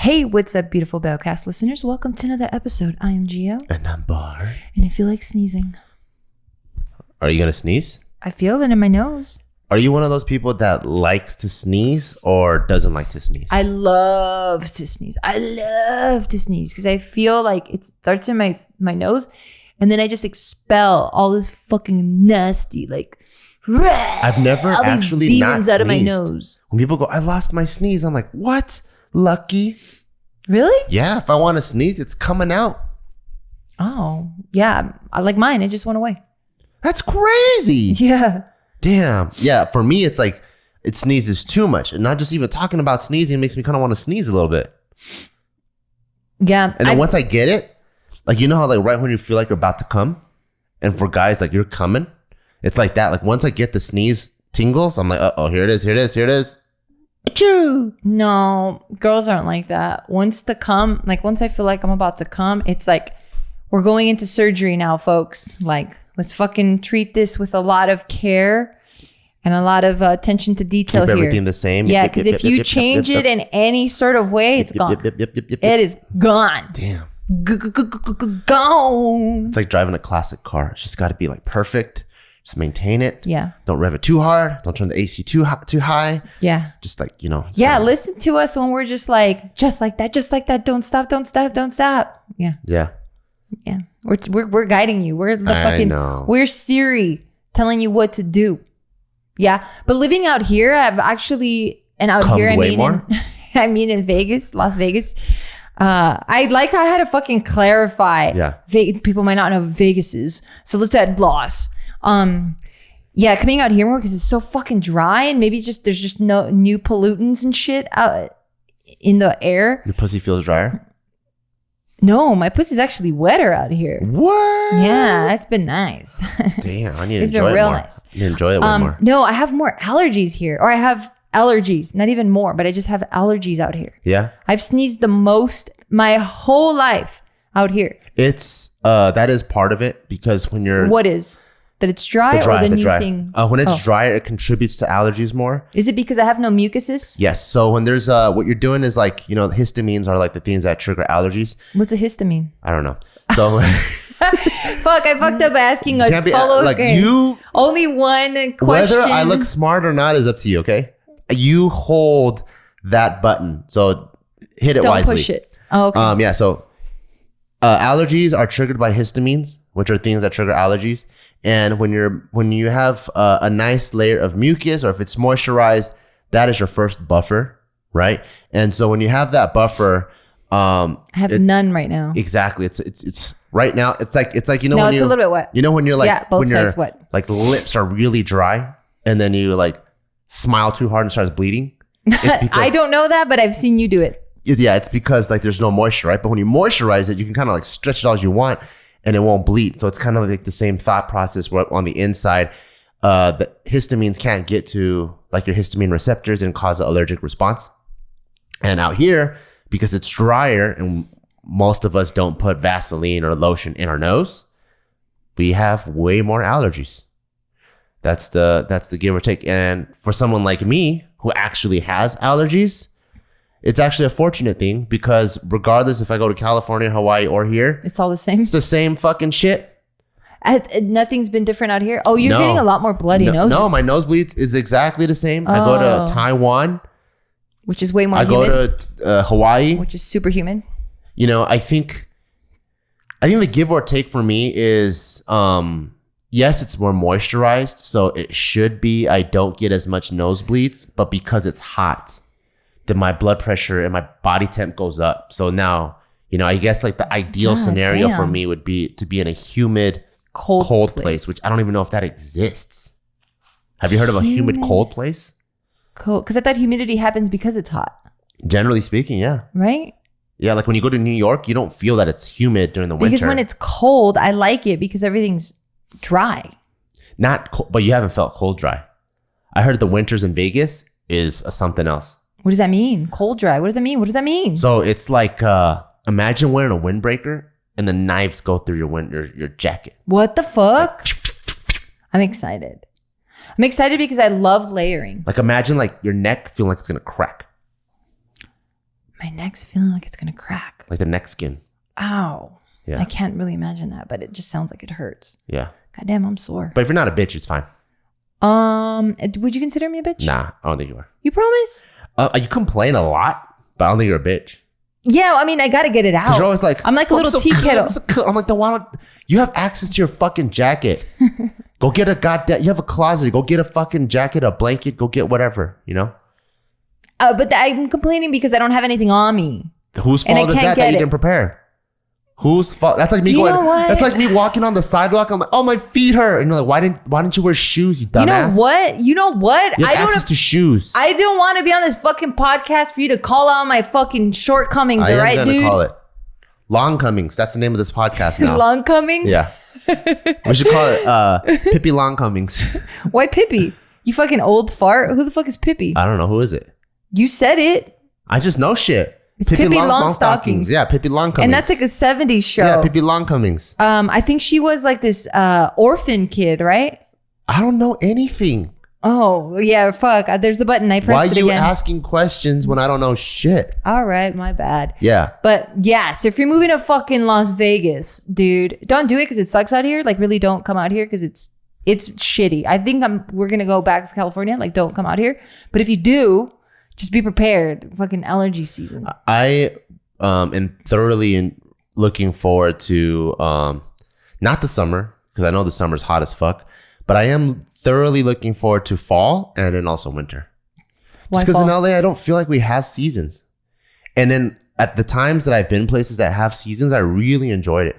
Hey, what's up, beautiful Bellcast listeners? Welcome to another episode. I am Gio. And I'm Bar. And I feel like sneezing. Are you going to sneeze? I feel it in my nose. Are you one of those people that likes to sneeze or doesn't like to sneeze? I love to sneeze. Because I feel like it starts in my nose and then I just expel all this fucking nasty, like, I've never all actually these not demons sneezed. out of my nose. When people go, I lost my sneeze, I'm like, what? Lucky. Really? Yeah, if I want to sneeze, it's coming out. Oh, yeah. I like mine. It just went away. That's crazy. Yeah. Damn. Yeah, for me, it's like it sneezes too much. And not just even talking about sneezing makes me kind of want to sneeze a little bit. Yeah. And then once I get it, like, you know how like right when you feel like you're about to come, and for guys, like you're coming, it's like that. Like once I get the sneeze tingles, I'm like, uh-oh, here it is. Achoo! No, girls aren't like that. Once I feel like I'm about to come, it's like we're going into surgery now, folks. Like, let's fucking treat this with a lot of care and a lot of attention to detail. Keep here. Everything the same. Yeah, because if you change it in any sort of way, it's gone. It is gone. Damn. Gone. It's like driving a classic car. It's just got to be like perfect. Just maintain it. Yeah. Don't rev it too hard. Don't turn the AC too high. Yeah. Just like, you know. Yeah. Listen to us when we're just like that. Don't stop. Yeah. Yeah. Yeah. We're guiding you. We're Siri telling you what to do. Yeah. But living out here, I mean in Vegas, Las Vegas. I had to fucking clarify. Yeah. People might not know Vegas is. So let's add Las. Yeah, coming out here more because it's so fucking dry and maybe there's just no new pollutants and shit out in the air. Your pussy feels drier? No, my pussy's actually wetter out here. What? Yeah, it's been nice. Damn, I need to enjoy it more. It's been real nice. I need to enjoy it way more. No, I have more allergies here. Or I have allergies, not even more, but I just have allergies out here. Yeah? I've sneezed the most my whole life out here. It's, that is part of it because when you're... What is? That it's dry or the new thing? When it's drier, it contributes to allergies more. Is it because I have no mucuses? Yes. So when there's what you're doing is like, you know, histamines are like the things that trigger allergies. What's a histamine? I don't know. So fuck, I fucked up asking only one question. Whether I look smart or not is up to you, okay? You hold that button. So hit it wisely. Don't push it. Oh, okay. Yeah, so allergies are triggered by histamines, which are things that trigger allergies. And when you have a nice layer of mucus, or if it's moisturized, that is your first buffer, right? And so when you have that buffer, I have none right now. Exactly. It's right now. It's like you know. No, when it's a little bit wet. You know when you're like both sides wet. Like lips are really dry, and then you like smile too hard and starts bleeding. It's I don't know that, but I've seen you do it. Yeah, it's because like there's no moisture, right? But when you moisturize it, you can kind of like stretch it all as you want. And it won't bleed. So it's kind of like the same thought process where on the inside, the histamines can't get to like your histamine receptors and cause an allergic response. And out here, because it's drier and most of us don't put Vaseline or lotion in our nose, we have way more allergies. That's the give or take. And for someone like me who actually has allergies, it's actually a fortunate thing because regardless if I go to California, Hawaii, or here, it's all the same. It's the same fucking shit. Nothing's been different out here. Oh, you're getting a lot more bloody noses. No, my nosebleeds is exactly the same. I go to Taiwan, which is way more humid. I go to Hawaii, which is super humid. You know, I think the give or take for me is yes, it's more moisturized, so it should be I don't get as much nosebleeds, but because it's hot, then my blood pressure and my body temp goes up. So now, you know, I guess like the ideal scenario for me would be to be in a humid, cold place, which I don't even know if that exists. Have you heard of a humid, cold place? Cool. Because I thought humidity happens because it's hot. Generally speaking, yeah. Right? Yeah, like when you go to New York, you don't feel that it's humid during the winter. Because when it's cold, I like it because everything's dry. Not cold, but you haven't felt cold dry. I heard the winters in Vegas is something else. What does that mean? Cold dry. What does that mean? So it's like imagine wearing a windbreaker and the knives go through your jacket. What the fuck? I'm excited. I'm excited because I love layering. Like imagine like your neck feeling like it's gonna crack. My neck's feeling like it's going to crack. Like the neck skin. Ow. Yeah. I can't really imagine that, but it just sounds like it hurts. Yeah. Goddamn, I'm sore. But if you're not a bitch, it's fine. Would you consider me a bitch? Nah, I don't think you are. You promise? You complain a lot, but I don't think you're a bitch. Yeah, I mean, I got to get it out. You're always like, I'm like a little tea kettle. I'm like, then why don't you have access to your fucking jacket? Go get a goddamn, you have a closet. Go get a fucking jacket, a blanket, go get whatever, you know? But I'm complaining because I don't have anything on me. Whose fault is that you didn't prepare? Whose fault? That's like me going. That's like me walking on the sidewalk. I'm like, oh, my feet hurt. And you're like, why didn't you wear shoes, you dumbass? You know what? You have access to shoes. I don't want to be on this fucking podcast for you to call out my fucking shortcomings. All right, dude. I'm gonna call it Longcomings. That's the name of this podcast now. Longcomings. Yeah. We should call it Pippi Longcomings. Why Pippi? You fucking old fart. Who the fuck is Pippi? I don't know. Who is it? You said it. I just know shit. It's Pippi Longstockings. Yeah, Pippi Longcomings. And that's like a 70s show. Yeah, Pippi Longcomings. I think she was like this orphan kid, right? I don't know anything. Oh, yeah, fuck. There's the button. I pressed it again. Why are you asking questions when I don't know shit? All right, my bad. Yeah. But yeah, so if you're moving to fucking Las Vegas, dude, don't do it because it sucks out here. Like, really don't come out here because it's shitty. I think we're going to go back to California. Like, don't come out here. But if you do, just be prepared. Fucking allergy season. I am thoroughly looking forward to not the summer, because I know the summer's hot as fuck, but I am thoroughly looking forward to fall and then also winter. Just because in LA, I don't feel like we have seasons. And then at the times that I've been places that have seasons, I really enjoyed it.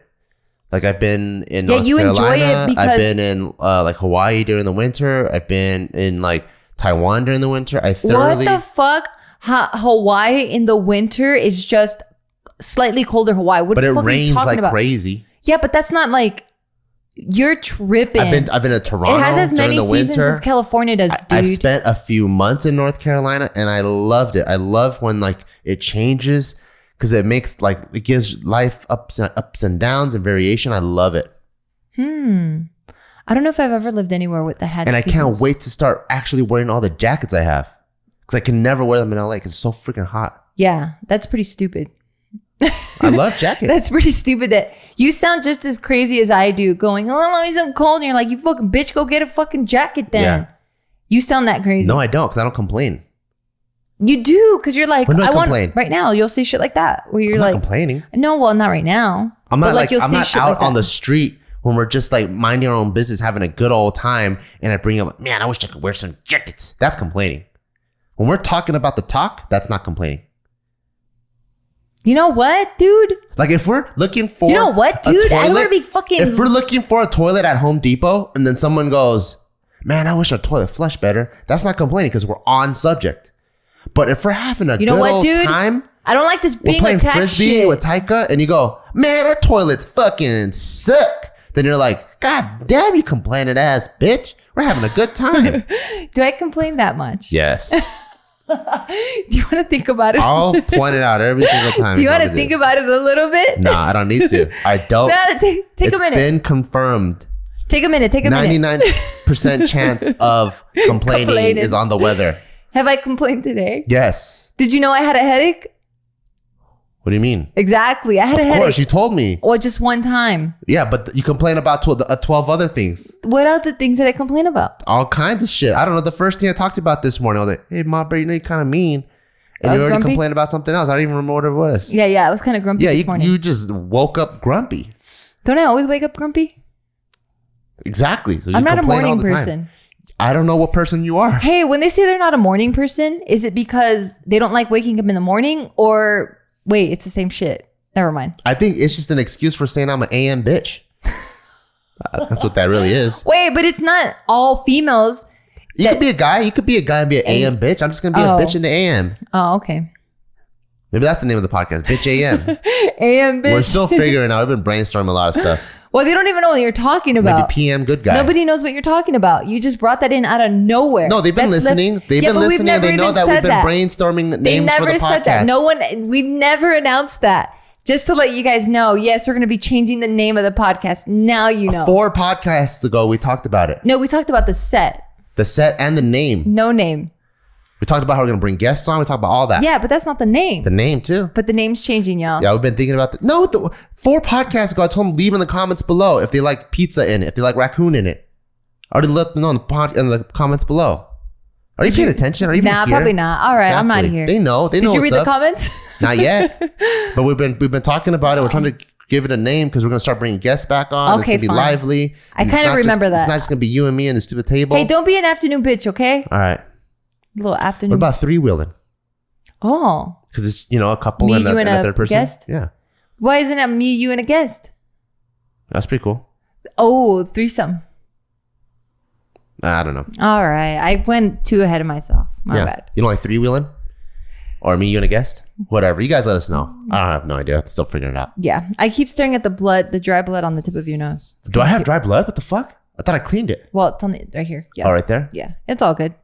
Like I've been in North Carolina. Enjoy it because I've been in like Hawaii during the winter. I've been in like Taiwan during the winter. What the fuck? Hawaii in the winter is just slightly colder Hawaii. What the fuck are you talking about? Crazy. Yeah, but that's not like you're tripping. I've been to Toronto. It has as many seasons as California does, dude. I've spent a few months in North Carolina and I loved it. I love when like it changes because it makes like it gives life ups and downs and variation. I love it. I don't know if I've ever lived anywhere that had seasons. I can't wait to start actually wearing all the jackets I have. Because I can never wear them in LA because it's so freaking hot. Yeah, that's pretty stupid. I love jackets. That's pretty stupid that you sound just as crazy as I do going, oh, let me so cold. And you're like, you fucking bitch, go get a fucking jacket then. Yeah. You sound that crazy. No, I don't because I don't complain. You do because you're like, I want right now. You'll see shit like that where you're I'm like not complaining. No, well, not right now. I'm not like, you'll I'm see not shit out like on the street when we're just like minding our own business, having a good old time. And I bring up, man, I wish I could wear some jackets. That's complaining. When we're talking about the talk, that's not complaining. You know what, dude? Like if we're looking for You know what, dude? I want to be fucking... If we're looking for a toilet at Home Depot and then someone goes, man, I wish our toilet flushed better. That's not complaining because we're on subject. But if we're having a good old time... I don't like this being playing attacked Frisbee shit. with Taika and you go, man, our toilets fucking suck. Then you're like, God damn, you complaining ass bitch. We're having a good time. Do I complain that much? Yes. Do you want to think about it? I'll point it out every single time. Do you want to think about it a little bit? No, I don't need to. I don't. No, take a minute. It's been confirmed. Take a minute. 99% chance of complaining is on the weather. Have I complained today? Yes. Did you know I had a headache? What do you mean? Exactly. I had a headache. Of course, you told me. Well, just one time. Yeah, but you complain about 12 other things. What other things did I complain about? All kinds of shit. I don't know. The first thing I talked about this morning, I was like, hey, Ma, bro, you know you're kind of mean. And you already complained about something else. I don't even remember what it was. Yeah, I was kind of grumpy this morning. You just woke up grumpy. Don't I always wake up grumpy? Exactly. So I'm not a morning person. I don't know what person you are. Hey, when they say they're not a morning person, is it because they don't like waking up in the morning or... Wait, it's the same shit. Never mind. I think it's just an excuse for saying I'm an AM bitch. That's what that really is. Wait, but it's not all females. You could be a guy. You could be a guy and be an AM bitch. I'm just going to be a bitch in the AM. Oh, okay. Maybe that's the name of the podcast. Bitch AM. AM bitch. We're still figuring out. We've been brainstorming a lot of stuff. Well, they don't even know what you're talking about. Maybe PM good guy. Nobody knows what you're talking about. You just brought that in out of nowhere. No, they've been listening. They've been listening. And they know that we've been brainstorming names for the podcast. They never said that. We've never announced that. Just to let you guys know, yes, we're going to be changing the name of the podcast. Now you know. 4 podcasts ago, we talked about it. No, we talked about the set. The set and the name. No name. We talked about how we're going to bring guests on. We talked about all that. Yeah, but that's not the name. The name too. But the name's changing, y'all. Yeah, we've been thinking about that. No, 4 podcasts ago, I told them leave in the comments below if they like pizza in it, if they like raccoon in it. I already let them know in the comments below. Are you paying attention? Are you even here? Probably not. All right, exactly. I'm out of here. They know. Did you read the comments? Not yet. But we've been talking about it. We're trying to give it a name because we're going to start bringing guests back on. Okay, it's going to be lively. I kind of remember that. It's not just going to be you and me and the stupid table. Hey, don't be an afternoon bitch, okay? All right. A little afternoon. What about 3-wheeling? Oh. Because it's, a couple me, and you a third person. Guest? Yeah. Why isn't it me, you, and a guest? That's pretty cool. Oh, threesome. I don't know. All right. I went too ahead of myself. My bad. You don't like 3-wheeling? Or me, you, and a guest? Whatever. You guys let us know. I don't have no idea. I'm still figuring it out. Yeah. I keep staring at the dry blood on the tip of your nose. Do I have dry blood? What the fuck? I thought I cleaned it. Well, it's on right here. Yeah. Oh, right there? Yeah. It's all good.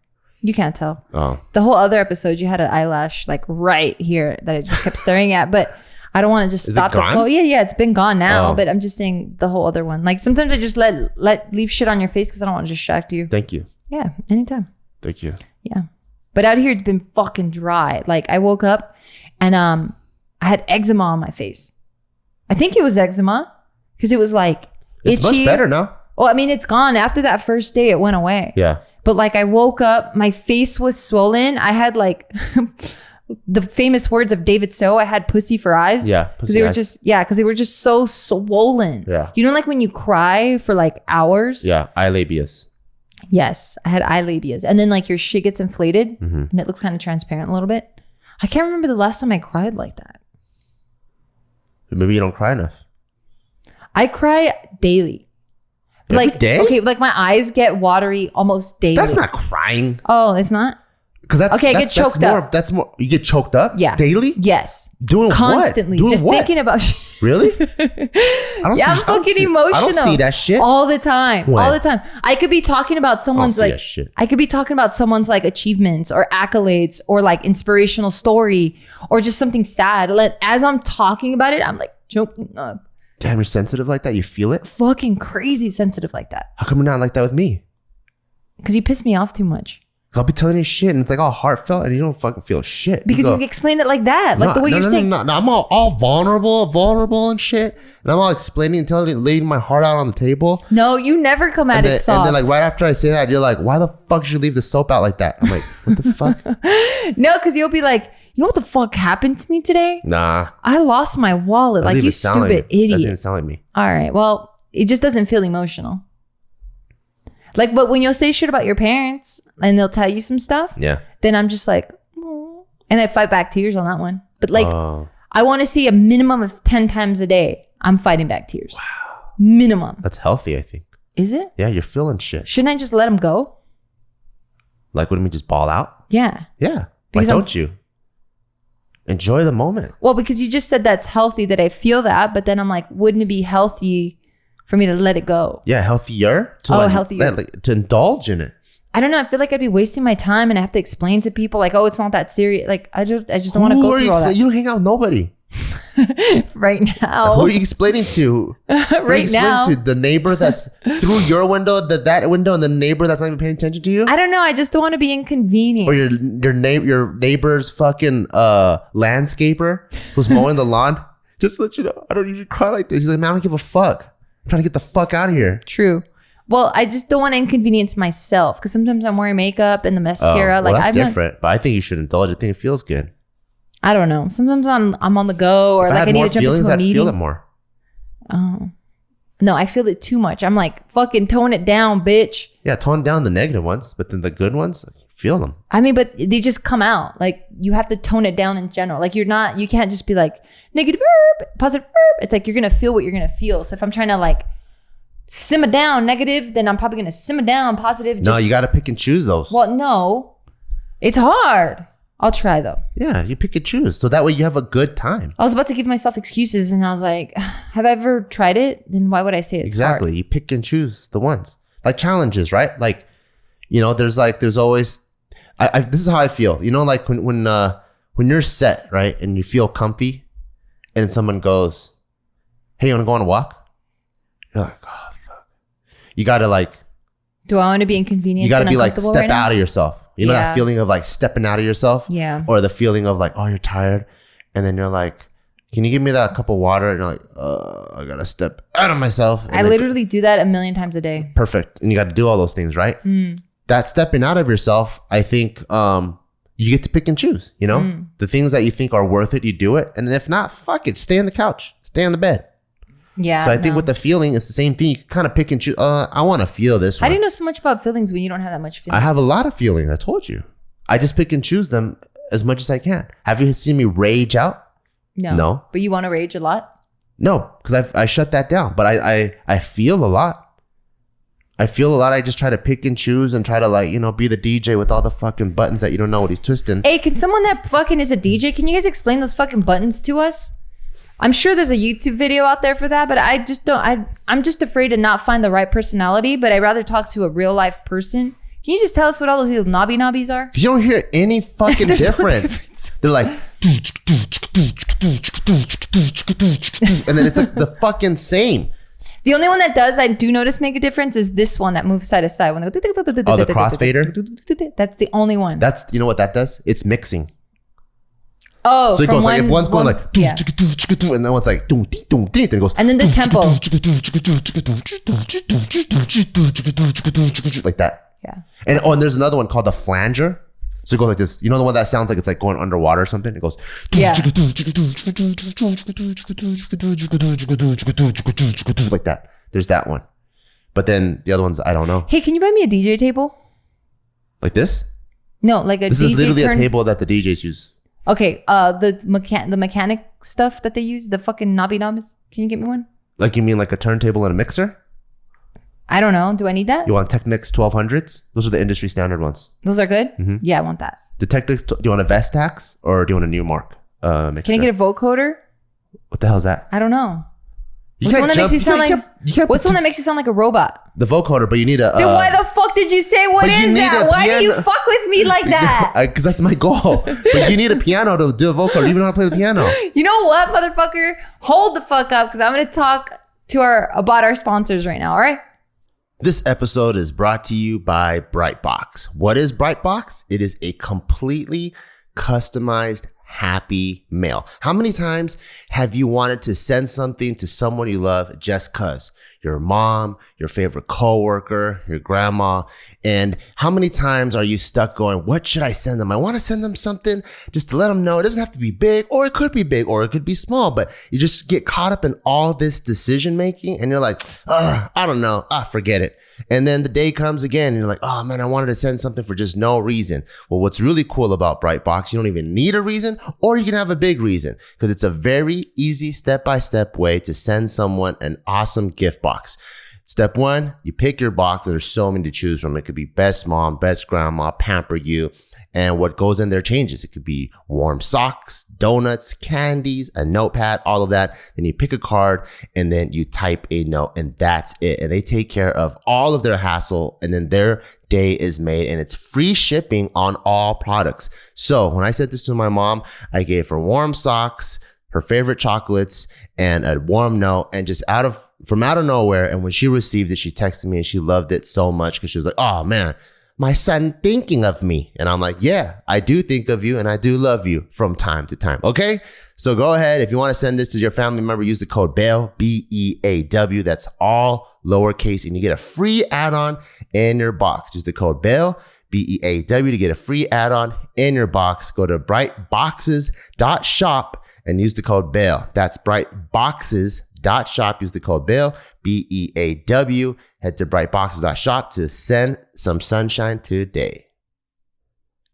You can't tell. Oh. The whole other episode, you had an eyelash like right here that I just kept staring at, but I don't want to just stop the flow. Yeah, it's been gone now, but I'm just saying the whole other one. Like sometimes I just leave shit on your face because I don't want to distract you. Thank you. Yeah, anytime. Thank you. Yeah. But out here it's been fucking dry. Like I woke up and I had eczema on my face. I think it was eczema because it was like it's itchy. Much better now. Well, I mean, it's gone. After that first day, it went away. Yeah. But like I woke up, my face was swollen. I had like the famous words of David So. I had pussy for eyes. Yeah. Because they were just so swollen. Yeah. You know, like when you cry for like hours. Yeah. Eye labias. Yes, I had eye labias, and then like your shit gets inflated, and it looks kind of transparent a little bit. I can't remember the last time I cried like that. Maybe you don't cry enough. I cry daily. Every day? Okay, like my eyes get watery almost daily. That's not crying. Oh, it's not? Because I get choked up. That's more. You get choked up? Yeah. Daily? Yes. Doing constantly. What? Doing just what? thinking about shit. Really? I'm fucking emotional. I don't see that shit. All the time. When? All the time. I could be talking about someone's like I could be talking about someone's like achievements or accolades or like inspirational story or just something sad. As I'm talking about it, I'm like choking up. Damn, you're sensitive like that? You feel it? Fucking crazy sensitive like that. How come you're not like that with me? Because you piss me off too much. I'll be telling you shit and it's like all heartfelt and you don't fucking feel shit. Because you explain it like that. Like the way you're saying. No, I'm all vulnerable and shit. And I'm all explaining and laying my heart out on the table. No, you never come at it soft. And then like right after I say that, you're like, why the fuck did you leave the soap out like that? I'm like, what the fuck? No, because you'll be like, you know what the fuck happened to me today? Nah. I lost my wallet. Like, you stupid idiot. That doesn't sound like me. All right. Well, it just doesn't feel emotional. Like, but when you'll say shit about your parents and they'll tell you some stuff, then I'm just like, oh. And I fight back tears on that one. But like, I want to see a minimum of 10 times a day. I'm fighting back tears. Wow. Minimum. That's healthy, I think. Is it? Yeah, you're feeling shit. Shouldn't I just let them go? Like, wouldn't we just ball out? Yeah. Yeah. Why don't you? Enjoy the moment. Well, because you just said that's healthy, that I feel that. But then I'm like, wouldn't it be healthy for me to let it go? Yeah, healthier. Healthier. To indulge in it. I don't know. I feel like I'd be wasting my time and I have to explain to people like, oh, it's not that serious. Like, I just don't want to go through all that. You don't hang out with nobody. Right now. Who are you explaining to? Right now. To the neighbor that's through your window, that window, and the neighbor that's not even paying attention to you? I don't know. I just don't want to be inconvenienced. Or your neighbor's fucking landscaper who's mowing the lawn. Just to let you know, I don't usually cry like this. He's like, man, I don't give a fuck. I'm trying to get the fuck out of here. True. Well, I just don't want to inconvenience myself because sometimes I'm wearing makeup and the mascara. Well, that's different. But I think you should indulge. I think it feels good. I don't know. Sometimes I'm on the go or like I need to jump into a meeting. I feel it more. Oh. No, I feel it too much. I'm like, fucking tone it down, bitch. Yeah, tone down the negative ones, but then the good ones, feel them. I mean, but they just come out. Like you have to tone it down in general. Like you can't just be like negative verb, positive verb. It's like you're going to feel what you're going to feel. So if I'm trying to like simmer down negative, then I'm probably going to simmer down positive. No, you got to pick and choose those. Well, no, it's hard. I'll try though. Yeah, you pick and choose. So that way you have a good time. I was about to give myself excuses and I was like, have I ever tried it? Then why would I say it's exactly hard? You pick and choose the ones. Like challenges, right? Like, you know, there's always, this is how I feel. You know, like when you're set, right? And you feel comfy and then someone goes, hey, you want to go on a walk? You're like, oh, fuck. You got to like. Do I want to be inconvenienced? You got to be like, step out of yourself. You know that feeling of like stepping out of yourself? Yeah. Or the feeling of like, oh, you're tired. And then you're like, can you give me that cup of water? And you're like, I gotta step out of myself. And I literally do that 1,000,000 times a day. Perfect. And you got to do all those things, right? That stepping out of yourself, I think you get to pick and choose, you know? The things that you think are worth it, you do it. And if not, fuck it. Stay on the couch. Stay on the bed. Yeah. So I think with the feeling, it's the same thing. You can kind of pick and choose. I want to feel this one. How do you know so much about feelings when you don't have that much feelings? I have a lot of feelings. I told you. I just pick and choose them as much as I can. Have you seen me rage out? No. But you want to rage a lot? No, because I shut that down. But I feel a lot. I feel a lot. I just try to pick and choose and try to like, you know, be the DJ with all the fucking buttons that you don't know what he's twisting. Hey, can someone that fucking is a DJ, can you guys explain those fucking buttons to us? I'm sure there's a YouTube video out there for that, but I just don't. I'm just afraid to not find the right personality, but I'd rather talk to a real life person. Can you just tell us what all those little knobbies are? Because you don't hear any fucking difference. They're like, and then it's like the fucking same. The only one that does, I do notice make a difference, is this one that moves side to side. When they go, oh, the crossfader? That's the only one. That's, you know what that does? It's mixing. Oh, so it goes like, if one's going like, yeah. and then one's like, then it goes, and then the tempo. Like that. Yeah. And there's another one called the flanger. So it goes like this. You know the one that sounds like it's like going underwater or something? It goes. Yeah. Like that. There's that one. But then the other ones, I don't know. Hey, can you buy me a DJ table? Like this? No, like a this DJ is literally a table that the DJs use. Okay, the mechanic stuff that they use, the fucking knobs. Can you get me one? Like you mean like a turntable and a mixer? I don't know. Do I need that? You want Technics 1200s? Those are the industry standard ones. Those are good? Mm-hmm. Yeah, I want that. The Technics, do you want a Vestax or do you want a Newmark mixer? Can I get a vocoder? What the hell is that? I don't know. What's the one that makes you sound like? What's the one that makes you sound like a robot? The vocoder, but you need a. Then why the fuck did you say what is that? Why do you fuck with me like that? Because that's my goal. But you need a piano to do a vocoder. You even know how to play the piano. You know what, motherfucker? Hold the fuck up, because I'm gonna talk to about our sponsors right now. All right. This episode is brought to you by Brightbox. What is Brightbox? It is a completely customized happy mail. How many times have you wanted to send something to someone you love just cause? Your mom, your favorite coworker, your grandma. And how many times are you stuck going, what should I send them? I want to send them something just to let them know. It doesn't have to be big, or it could be big, or it could be small, but you just get caught up in all this decision making and you're like, I don't know. Forget it. And then the day comes again and you're like, oh man, I wanted to send something for just no reason. Well, what's really cool about Brightbox, you don't even need a reason, or you can have a big reason, because it's a very easy step-by-step way to send someone an awesome gift box. Step one, you pick your box, and there's so many to choose from. It could be best mom, best grandma, pamper you. And what goes in there changes. It could be warm socks, donuts, candies, a notepad, all of that. Then you pick a card and then you type a note, and that's it. And they take care of all of their hassle, and then their day is made, and it's free shipping on all products. So when I sent this to my mom, I gave her warm socks, her favorite chocolates, and a warm note, and just from out of nowhere. And when she received it, she texted me and she loved it so much, because she was like, oh man, my son thinking of me. And I'm like, yeah, I do think of you, and I do love you from time to time. Okay. So go ahead. If you want to send this to your family member, use the code BEAW, BEAW. That's all lowercase, and you get a free add-on in your box. Use the code BEAW, BEAW, to get a free add-on in your box. Go to brightboxes.shop and use the code BEAW. That's brightboxes.shop. Use the code BEAW, BEAW. Head to brightboxes.shop to send some sunshine today.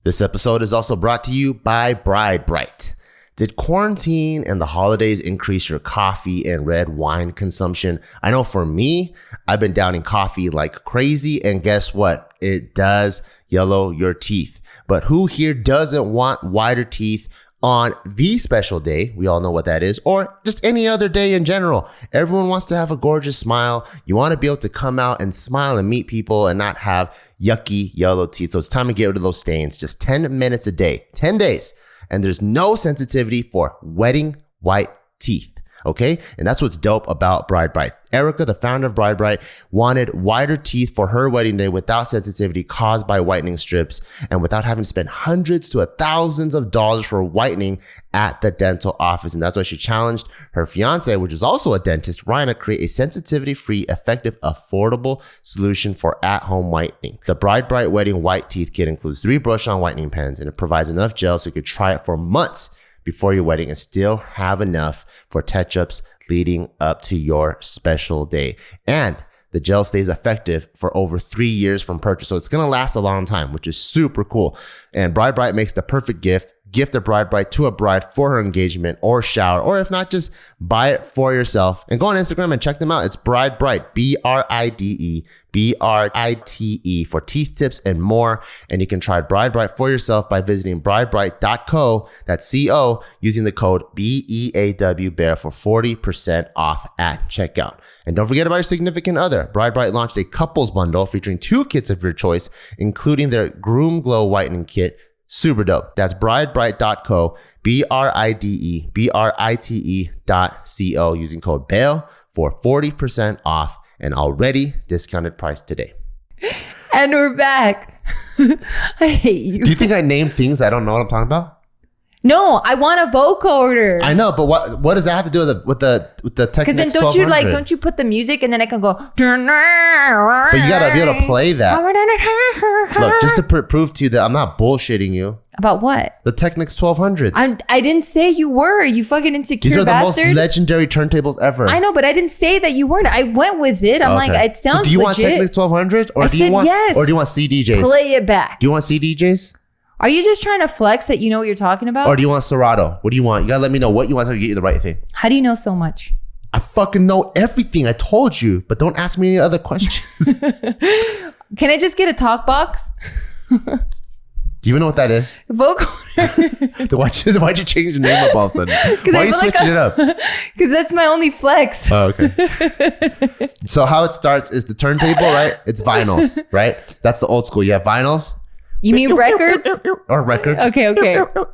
This episode is also brought to you by Bride Bright. Did quarantine and the holidays increase your coffee and red wine consumption? I know for me, I've been downing coffee like crazy, and guess what? It does yellow your teeth. But who here doesn't want whiter teeth on the special day? We all know what that is, or just any other day in general. Everyone wants to have a gorgeous smile. You want to be able to come out and smile and meet people and not have yucky yellow teeth. So it's time to get rid of those stains. Just 10 minutes a day, 10 days. And there's no sensitivity for wetting white teeth. Okay. And that's what's dope about Bride Bright. Erica, the founder of Bride Bright, wanted wider teeth for her wedding day without sensitivity caused by whitening strips and without having to spend hundreds to thousands of dollars for whitening at the dental office. And that's why she challenged her fiance, which is also a dentist, Ryan, to create a sensitivity-free, effective, affordable solution for at-home whitening. The Bride Bright Wedding White Teeth Kit includes 3 brush-on whitening pens, and it provides enough gel so you could try it for months before your wedding and still have enough for touch-ups leading up to your special day. And the gel stays effective for over 3 years from purchase. So it's going to last a long time, which is super cool. And Bride Bright makes the perfect gift. Gift a Bride Bright to a bride for her engagement or shower, or if not, just buy it for yourself. And go on Instagram and check them out. It's Bride Bright, BRIDE, BRITE for teeth tips and more. And you can try Bride Bright for yourself by visiting bridebright.co, that's C-O, using the code BEAW for 40% off at checkout. And don't forget about your significant other. Bride Bright launched a couples bundle featuring 2 kits of your choice, including their Groom Glow Whitening Kit. Super dope. That's bridebright.co, BRIDE, BRITE.co, using code BAIL for 40% off an already discounted price today. And we're back. I hate you. Do you think I named things I don't know what I'm talking about? No, I want a vocoder. I know, but what does that have to do with the Technics? Because then don't you put the music and then I can go. But you gotta be able to play that. Look, just to prove to you that I'm not bullshitting you. About what? The Technics 1200s. I didn't say you were. You fucking insecure bastard. These are bastard. the most legendary turntables ever. I know, but I didn't say that you weren't. I went with it. I'm like, it sounds legit. So do you want Technics 1200s? Or I do you said want, yes. Or do you want CDJs? Play it back. Do you want CDJs? Are you just trying to flex that you know what you're talking about? Or do you want Serato? What do you want? You gotta let me know what you want so I can get you the right thing. How do you know so much? I fucking know everything. I told you, but don't ask me any other questions. Can I just get a talk box? Do you even know what that is? Vocoder. Why'd you change the name up all of a sudden? Why are you switching it up? Because that's my only flex. Oh, okay. So how it starts is the turntable, right? It's vinyls, right? That's the old school. You have vinyls. You mean records? Or records. Okay.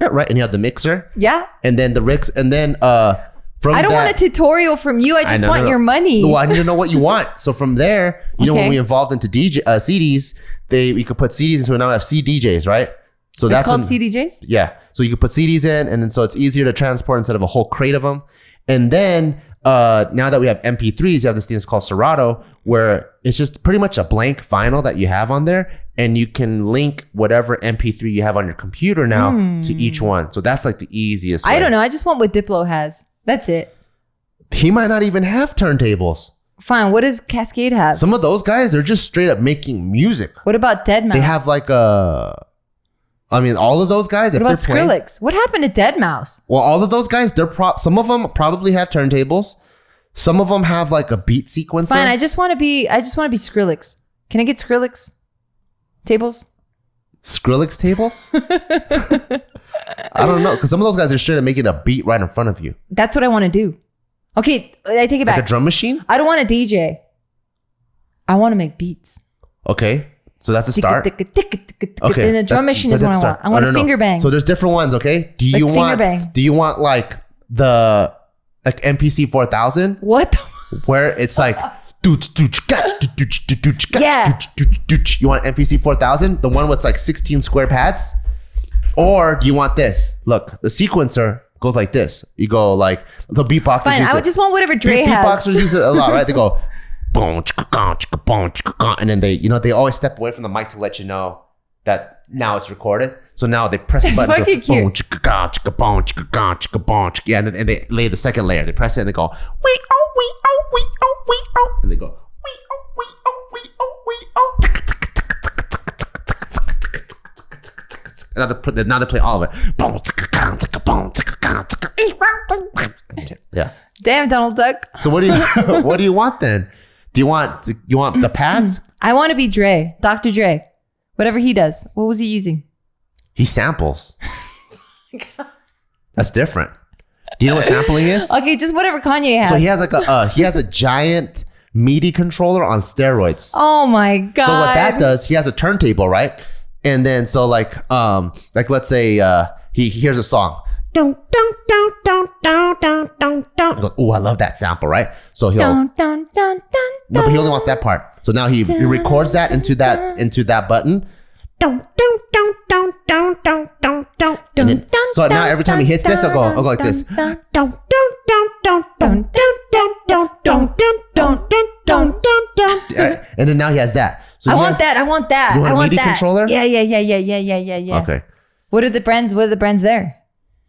Right. And you have the mixer. Yeah. And then the rigs. And then from I don't want a tutorial from you. I just want your money. Well, I need to know what you want. So from there, you know, when we evolved into CDs, we could put CDs into, now we have CDJs, right? So that's called CDJs? Yeah. So you could put CDs in, and then so it's easier to transport instead of a whole crate of them. And then now that we have MP3s, you have this thing that's called Serato, where it's just pretty much a blank vinyl that you have on there, and you can link whatever MP3 you have on your computer now to each one. So that's like the easiest way. I don't know. I just want what Diplo has. That's it. He might not even have turntables. Fine. What does Cascade have? Some of those guys, they're just straight up making music. What about Deadmau5? They have like all of those guys. What about Skrillex? What happened to Deadmau5? Well, all of those guys, some of them probably have turntables. Some of them have like a beat sequencer. Fine. I just want to be Skrillex. Can I get Skrillex tables? Skrillex tables? I don't know, because some of those guys are straight up making a beat right in front of you. That's what I want to do. Okay, I take it back. Like a drum machine? I don't want to DJ. I want to make beats. Okay, so that's a start. Okay, and the drum machine is what I want. I want a finger bang. So there's different ones. Okay, do you want like the MPC 4000? What? Where it's like. Yeah. You want MPC 4000? The one with like 16 square pads? Or do you want this? Look, the sequencer goes like this. You go like the beatboxers. Fine, I would just want whatever Dre has. Beatboxers use it a lot, right? They go and then they always step away from the mic to let you know that now it's recorded. So now they press the button. Fucking cute. Yeah, and they lay the second layer. They press it and they go and they go now they play all of it. Yeah. Damn, Donald Duck. So what do you want then? Do you want the pads? I want to be Dre, Dr. Dre, whatever he does. What was he using? He samples. That's different. Do you know what sampling is? Okay, just whatever Kanye has. So he has a giant MIDI controller on steroids. Oh my god! So what that does, he has a turntable, right? And then so like let's say he hears a song. goes, oh, I love that sample, right? So he'll no, but he only wants that part. So now he records that into that button. So now every time he hits this, I'll go like this. And then now he has that. So I want that. You want a MIDI controller? Yeah. Okay. What are the brands there?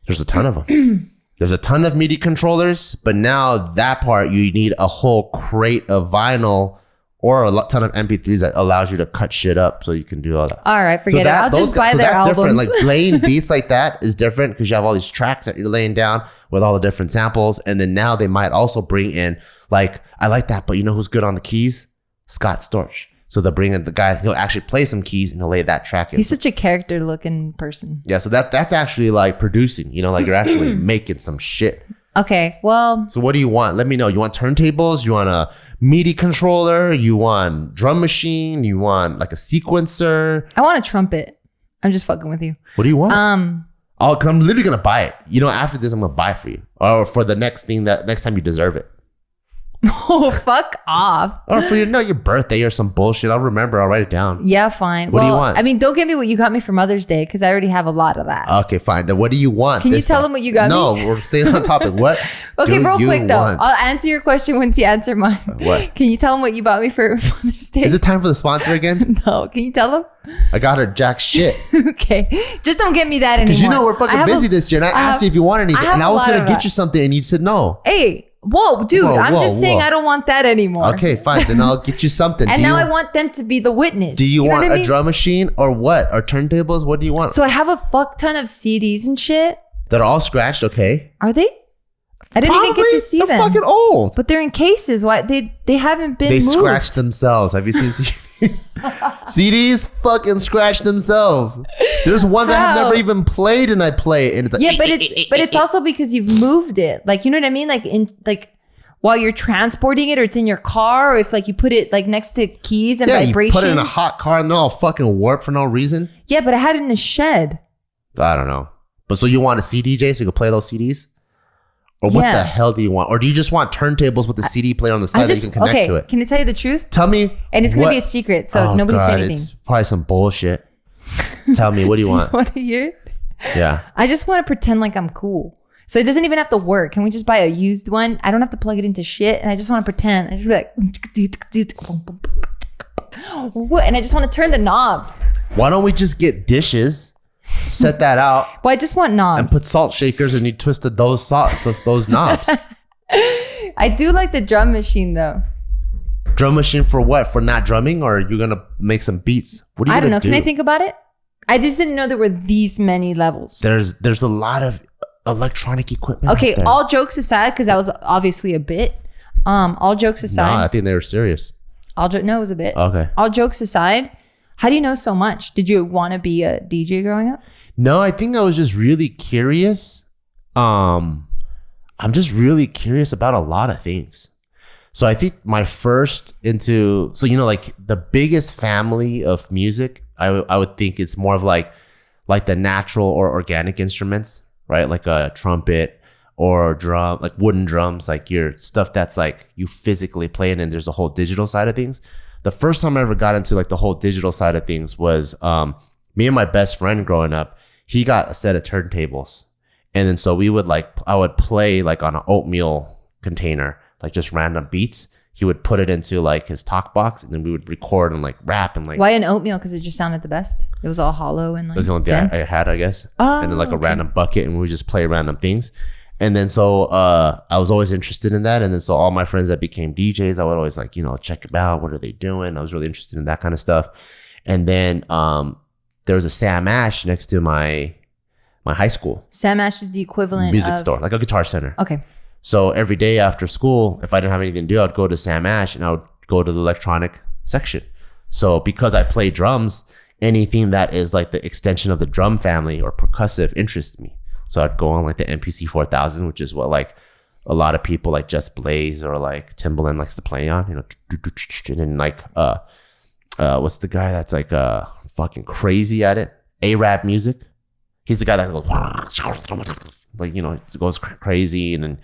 There's a ton of them. There's a ton of MIDI controllers, but now that part, you need a whole crate of vinyl or a ton of MP3s that allows you to cut shit up so you can do all that. All right, forget it. I'll just buy their albums. Different. Like laying beats like that is different because you have all these tracks that you're laying down with all the different samples. And then now they might also bring in, like, I like that, but you know who's good on the keys? Scott Storch. So they'll bring in the guy, he'll actually play some keys and he'll lay that track in. He's such a character looking person. Yeah, so that's actually like producing, you know, like you're actually making some shit. Okay, well. So what do you want? Let me know. You want turntables? You want a MIDI controller? You want drum machine? You want like a sequencer? I want a trumpet. I'm just fucking with you. What do you want? Cause I'm literally gonna buy it. You know, after this, I'm gonna buy it for you, or for the next time you deserve it. Oh, fuck off. Or for your birthday or some bullshit. I'll remember. I'll write it down. Yeah, fine. What do you want? I mean, don't give me what you got me for Mother's Day because I already have a lot of that. Okay, fine. Then what do you want? Can you tell them what you got me? No, we're staying on topic. What? Okay, real quick though. I'll answer your question once you answer mine. What? Can you tell them what you bought me for Mother's Day? Is it time for the sponsor again? No. Can you tell them? I got her jack shit. Okay. Just don't get me that anymore. Because you know we're fucking busy this year. And I asked you if you want anything. And I was going to get you something and you said no. Hey. Whoa, dude, I'm just saying I don't want that anymore. Okay, fine. Then I'll get you something. And now I want them to be the witness. Do you want a drum machine or what? Or turntables? What do you want? So I have a fuck ton of CDs and shit. That are all scratched, okay. Are they? I didn't even get to see them. They're fucking old. But they're in cases. Why they haven't been moved. They scratched themselves. Have you seen CDs? CDs fucking scratch themselves. There's ones I have never even played and I play it and it's like, yeah, but it's also because you've moved it. Like, you know what I mean? Like while you're transporting it, or it's in your car, or if like you put it like next to keys and vibrations. You put it in a hot car and they're all fucking warped for no reason. Yeah, but I had it in a shed. I don't know. But so you want a CDJ so you can play those CDs? Or what the hell do you want? Or do you just want turntables with the CD player on the side that you can connect to it? Can I tell you the truth? Tell me. And it's going to be a secret, so nobody say anything. It's probably some bullshit. Tell me, what do you want? Want to hear? Yeah. I just want to pretend like I'm cool. So it doesn't even have to work. Can we just buy a used one? I don't have to plug it into shit. And I just want to pretend. I just be like, and I just want to turn the knobs. Why don't we just get dishes? Set that out. Well, I just want knobs. And put salt shakers and you twisted those knobs. I do like the drum machine though. Drum machine for what? For not drumming, or are you gonna make some beats? What are you I don't know. do? Can I think about it? I just didn't know there were these many levels. There's a lot of electronic equipment. Okay, all jokes aside, because that was obviously a bit. All jokes aside. No, I think they were serious. No, it was a bit. Okay. All jokes aside. How do you know so much? Did you want to be a DJ growing up? No, I think I was just really curious. I'm just really curious about a lot of things. So I think my first like the biggest family of music, I would think it's more of like the natural or organic instruments, right? Like a trumpet or drum, like wooden drums, like your stuff that's like you physically play it, and there's a whole digital side of things. The first time I ever got into like the whole digital side of things was me and my best friend growing up. He got a set of turntables, and then so I would play like on an oatmeal container, like just random beats. He would put it into like his talk box, and then we would record and like rap and like. Why an oatmeal? Because it just sounded the best. It was all hollow and like. It was the only thing I had, I guess. Oh, and then like a random bucket, and we would just play random things. And then so I was always interested in that. And then so all my friends that became DJs, I would always like, check them out. What are they doing? I was really interested in that kind of stuff. And then there was a Sam Ash next to my high school. Sam Ash is the equivalent music store, like a Guitar Center. Okay. So every day after school, if I didn't have anything to do, I'd go to Sam Ash and I would go to the electronic section. So because I play drums, anything that is like the extension of the drum family or percussive interests me. So I'd go on like the MPC 4000, which is what like a lot of people like Just Blaze or like Timbaland likes to play on, and then like what's the guy that's like fucking crazy at it? A-Rap Music. He's the guy that goes like, you know, it goes crazy, and then,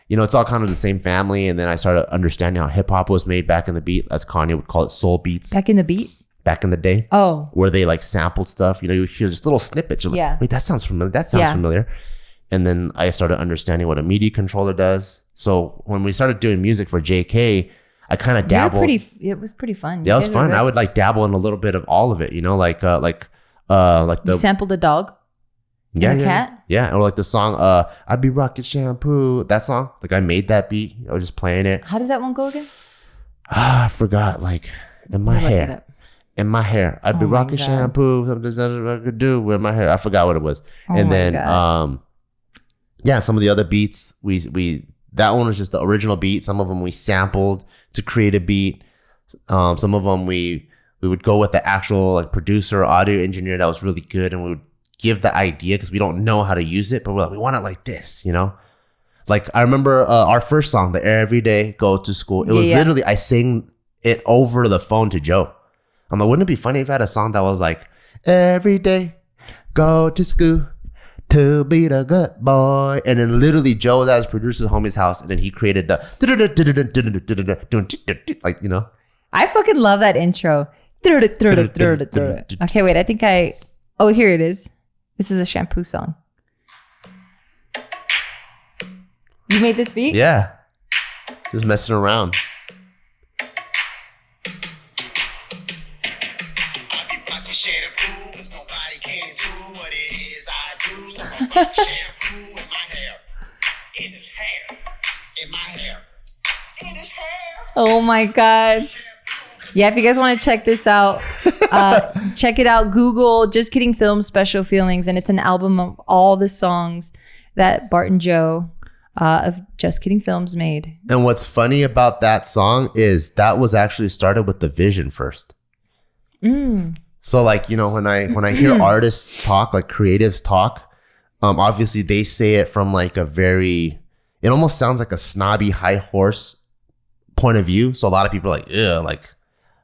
you know, it's all kind of the same family. And then I started understanding how hip hop was made back in the beat, as Kanye would call it, soul beats. Back in the beat? Back in the day. Oh. Where they like sampled stuff. You know, you hear just little snippets. You're like, wait, that sounds familiar. That sounds familiar. And then I started understanding what a MIDI controller does. So when we started doing music for JK, I kind of dabbled. It was pretty fun. Yeah, it was fun. I would like dabble in a little bit of all of it, you know, like the you sampled a dog. Yeah, and a cat. Yeah, or like the song I Be Rockin' Shampoo. That song, like I made that beat. I was just playing it. How does that one go again? I forgot. Like in my hair. In my hair, I'd be rocking shampoo. Something that I could do with my hair. I forgot what it was. And then, yeah, some of the other beats we that one was just the original beat. Some of them we sampled to create a beat. Some of them we would go with the actual like producer, audio engineer that was really good, and we would give the idea because we don't know how to use it, but we're like, we want it like this, you know. Like I remember our first song, the Every Day Go to School. It was literally I sang it over the phone to Joe. I'm like, wouldn't it be funny if I had a song that was like, every day, go to school to be the good boy. And then literally Joe was at his producer's homie's house, and then he created the like, you know. I fucking love that intro. Okay, wait, I think oh, here it is. This is a shampoo song. You made this beat? Yeah. Just messing around. Shampoo in my hair, in his hair, in my hair, in his hair. Oh my God. Yeah, if you guys want to check this out, check it out. Google Just Kidding Film Special Feelings, and it's an album of all the songs that Bart and Joe of Just Kidding Films made. And what's funny about that song is that was actually started with the vision first. So like, you know, when I hear artists talk, like creatives talk, obviously they say it from like it almost sounds like a snobby high horse point of view. So a lot of people are like, yeah, like,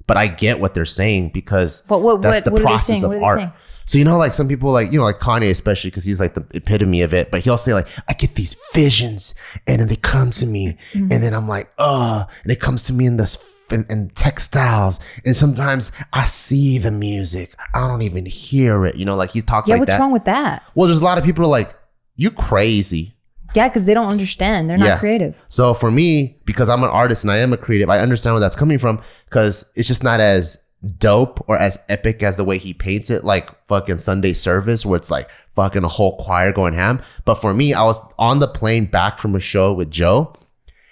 but I get what they're saying because that's the process of art. So, you know, like some people like, you know, like Kanye, especially because he's like the epitome of it, but he'll say like, I get these visions and then they come to me and then I'm like, and it comes to me in this and textiles, and sometimes I see the music, I don't even hear it, you know, like he talks like that. Yeah, what's wrong with that? Well, there's a lot of people who are like, you crazy. Yeah, because they don't understand. They're not creative. So for me, because I'm an artist and I am a creative, I understand where that's coming from because it's just not as dope or as epic as the way he paints it, like fucking Sunday service where it's like fucking a whole choir going ham. But for me, I was on the plane back from a show with Joe,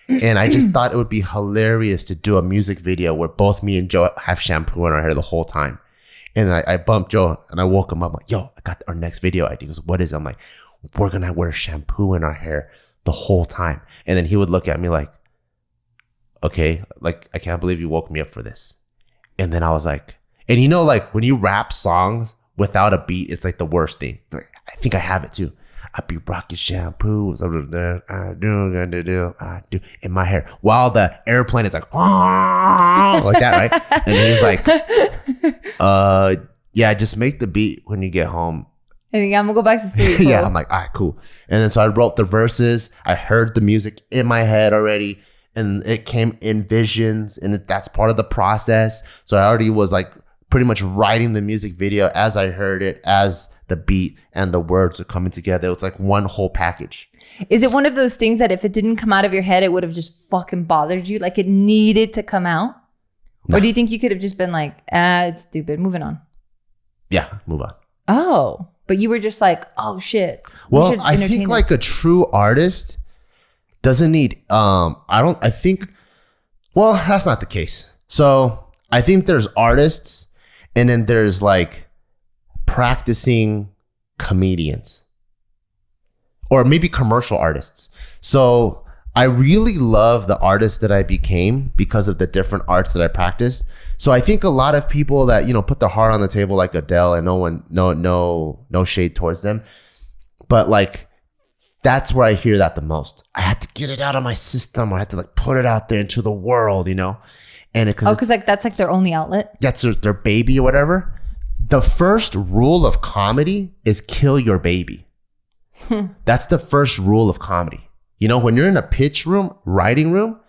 and I just thought it would be hilarious to do a music video where both me and Joe have shampoo in our hair the whole time. And I bumped Joe and I woke him up like, yo, I got our next video idea. He goes, what is it? I'm like, we're going to wear shampoo in our hair the whole time. And then he would look at me like, okay, like, I can't believe you woke me up for this. And then I was like, and you know, like when you rap songs without a beat, it's like the worst thing. Like, I think I have it too. I be rocking shampoo. I do in my hair while the airplane is like, like that, right? And he's like, yeah, just make the beat when you get home. I think I'm gonna go back to sleep. Yeah, I'm like, all right, cool. And then so I wrote the verses. I heard the music in my head already, and it came in visions, and that's part of the process. So I already was like pretty much writing the music video as I heard it, as the beat and the words are coming together. It was like one whole package. Is it one of those things that if it didn't come out of your head, it would have just fucking bothered you? Like it needed to come out? No. Or do you think you could have just been like, it's stupid, moving on? Yeah, move on. Oh, but you were just like, oh shit. Well, I think like a true artist doesn't need, well, that's not the case. So I think there's artists and then there's like practicing comedians or maybe commercial artists. So I really love the artist that I became because of the different arts that I practiced. So I think a lot of people that, you know, put their heart on the table like Adele, and no shade towards them, but like that's where I hear that the most. I had to get it out of my system, or I had to like put it out there into the world, you know? And because like that's like their only outlet. That's their baby or whatever. The first rule of comedy is kill your baby. That's the first rule of comedy. You know, when you're in a pitch room, writing room,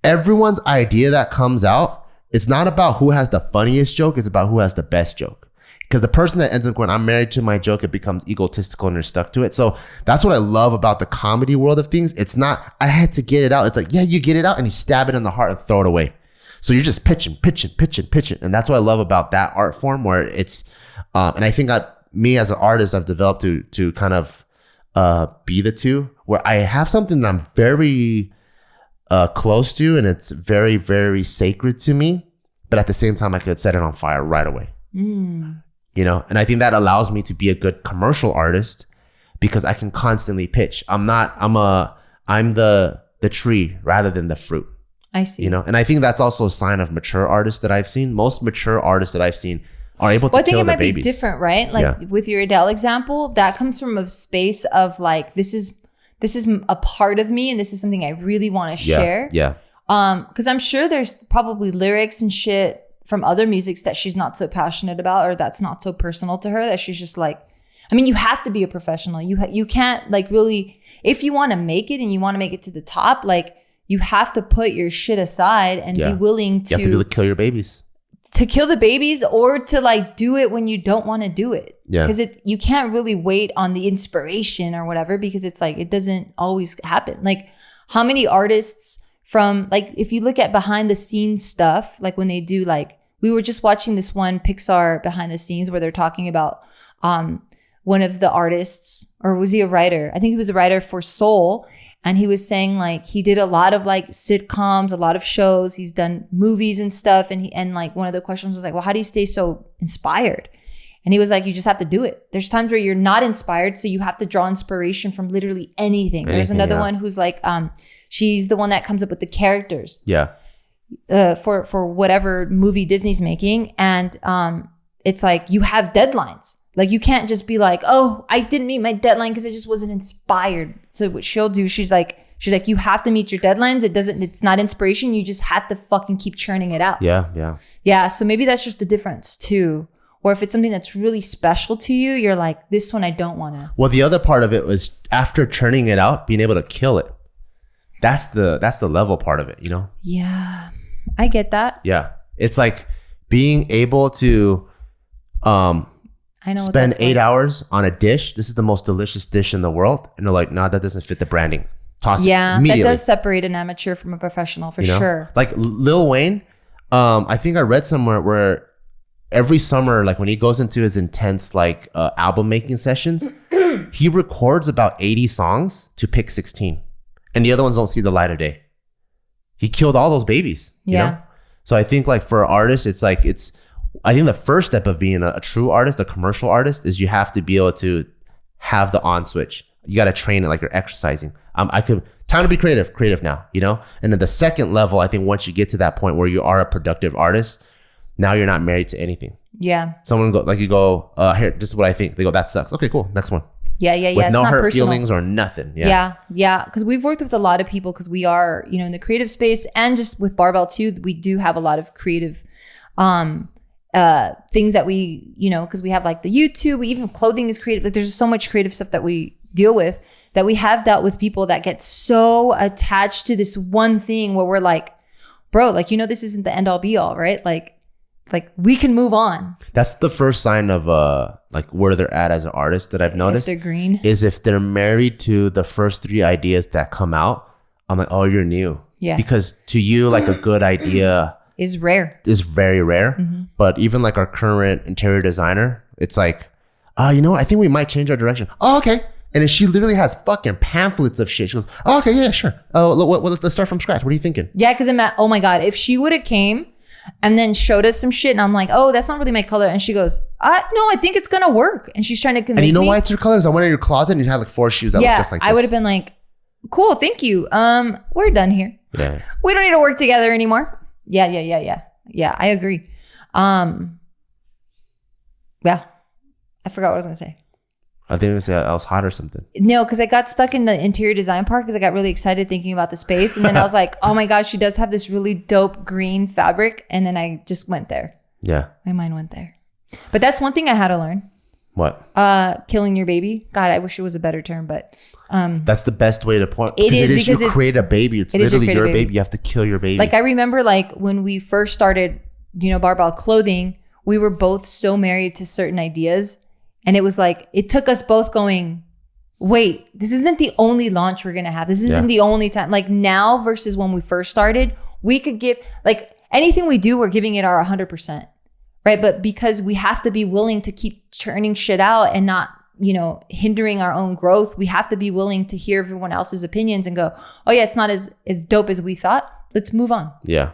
everyone's idea that comes out, it's not about who has the funniest joke, it's about who has the best joke. Because the person that ends up going, I'm married to my joke, it becomes egotistical and you're stuck to it. So that's what I love about the comedy world of things. It's not, I had to get it out. It's like, yeah, you get it out and you stab it in the heart and throw it away. So you're just pitching. And that's what I love about that art form where it's, and I think me as an artist, I've developed to kind of be the two, where I have something that I'm very close to and it's very, very sacred to me. But at the same time, I could set it on fire right away. You know, and I think that allows me to be a good commercial artist because I can constantly pitch. I'm the tree rather than the fruit. I see. You know, and I think that's also a sign of mature artists that I've seen. Most mature artists that I've seen are able to kill their babies. I think it might be different, right? Like with your Adele example, that comes from a space of like, this is a part of me and this is something I really want to share. Yeah. Because I'm sure there's probably lyrics and shit from other musics that she's not so passionate about or that's not so personal to her that she's just like, I mean, you have to be a professional. You can't like really, if you want to make it and you want to make it to the top, like you have to put your shit aside and be willing to. You have to be able to kill your babies. To kill the babies or to like do it when you don't want to do it. Yeah. Because you can't really wait on the inspiration or whatever because it's like, it doesn't always happen. Like how many artists from like, if you look at behind the scenes stuff, like when they do like, we were just watching this one Pixar behind the scenes where they're talking about one of the artists, or was he a writer? I think he was a writer for Soul. And he was saying like, he did a lot of like sitcoms, a lot of shows. He's done movies and stuff. And like one of the questions was like, well, how do you stay so inspired? And he was like, you just have to do it. There's times where you're not inspired. So you have to draw inspiration from literally anything. There's another one who's like, she's the one that comes up with the characters. Yeah. For whatever movie Disney's making. And it's like, you have deadlines. Like you can't just be like, oh, I didn't meet my deadline because I just wasn't inspired. So what she'll do, she's like, you have to meet your deadlines. It's not inspiration. You just have to fucking keep churning it out. Yeah. So maybe that's just the difference too. Or if it's something that's really special to you, you're like, this one I don't want to. Well, the other part of it was after churning it out, being able to kill it. That's the level part of it, you know? Yeah, I get that. Yeah. It's like being able to spend 8 hours on a dish. This is the most delicious dish in the world. And they're like, nah, that doesn't fit the branding. Toss it immediately. That does separate an amateur from a professional for sure. Like Lil Wayne, I think I read somewhere where every summer, like when he goes into his intense like album making sessions, he records about 80 songs to pick 16. And the other ones don't see the light of day. He killed all those babies. You know? So I think like for artists, it's like, I think the first step of being a true artist, a commercial artist, is you have to be able to have the on switch. You got to train it like you're exercising. Time to be creative now, you know? And then the second level, I think once you get to that point where you are a productive artist, now you're not married to anything. Yeah. Someone here, this is what I think. They go, that sucks. Okay, cool. Next one. Yeah. With no it's not hurt personal. feelings or nothing. Yeah. Because we've worked with a lot of people because we are, in the creative space and just with Barbell too, we do have a lot of creative things that we, because we have like the YouTube, even clothing is creative. Like there's just so much creative stuff that we deal with that we have dealt with people that get so attached to this one thing where we're like, bro, like, this isn't the end all be all, right? Like we can move on. That's the first sign of like where they're at as an artist that I've noticed. If they're green. Is if they're married to the first 3 ideas that come out, I'm like, oh, you're new. Yeah. Because to you, like a good idea is rare. Is very rare. Mm-hmm. But even like our current interior designer, it's like, I think we might change our direction. Oh, okay. And then she literally has fucking pamphlets of shit. She goes, oh, okay, yeah, sure. Oh, let's start from scratch. What are you thinking? Yeah, because oh my God, if she would have came and then showed us some shit and I'm like, oh, that's not really my color. And she goes, no, I think it's going to work. And she's trying to convince me. And you know why it's your color? Because I went in your closet and you had like 4 shoes that look just like this. I would have been like, cool, thank you. We're done here. Yeah. We don't need to work together anymore. Yeah. Yeah, I agree. Yeah. I forgot what I was going to say. I think it was I was hot or something. No, because I got stuck in the interior design part because I got really excited thinking about the space. And then I was like, oh my gosh, she does have this really dope green fabric. And then I just went there. Yeah. My mind went there. But that's one thing I had to learn. What? Killing your baby. God, I wish it was a better term, but that's the best way to point. It is because you create a baby. It's literally your baby. You have to kill your baby. Like I remember, like when we first started, Barbell Clothing, we were both so married to certain ideas, and it was like it took us both going, wait, this isn't the only launch we're gonna have. This isn't the only time. Like now versus when we first started, we could give like anything we do, we're giving it our 100%. Right. But because we have to be willing to keep churning shit out and not, hindering our own growth, we have to be willing to hear everyone else's opinions and go, oh, yeah, it's not as dope as we thought. Let's move on. Yeah.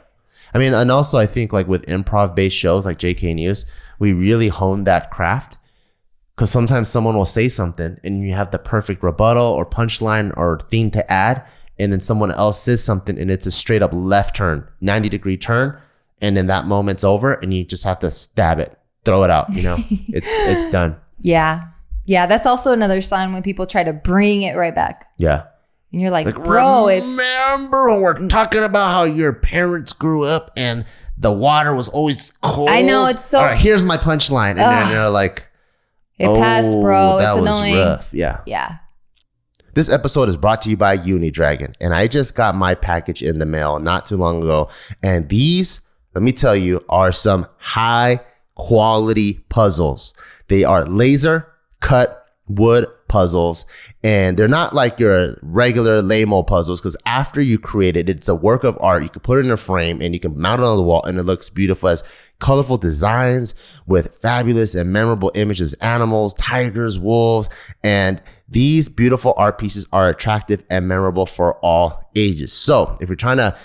I mean, and also I think like with improv based shows like JK News, we really hone that craft because sometimes someone will say something and you have the perfect rebuttal or punchline or thing to add. And then someone else says something and it's a straight up left turn, 90-degree turn. And then that moment's over and you just have to stab it, throw it out, it's done. Yeah. Yeah. That's also another sign when people try to bring it right back. Yeah. And you're like bro, remember when we're talking about how your parents grew up and the water was always cold? I know, it's so. All right, here's my punchline. And then you're like, it passed, bro. That it's was annoying. Rough. Yeah. Yeah. This episode is brought to you by Unidragon. And I just got my package in the mail not too long ago. And these, let me tell you, are some high quality puzzles. They are laser cut wood puzzles, and they're not like your regular lame-o puzzles because after you create it, it's a work of art. You can put it in a frame and you can mount it on the wall and it looks beautiful as colorful designs with fabulous and memorable images of animals, tigers, wolves, and these beautiful art pieces are attractive and memorable for all ages. So if you're trying to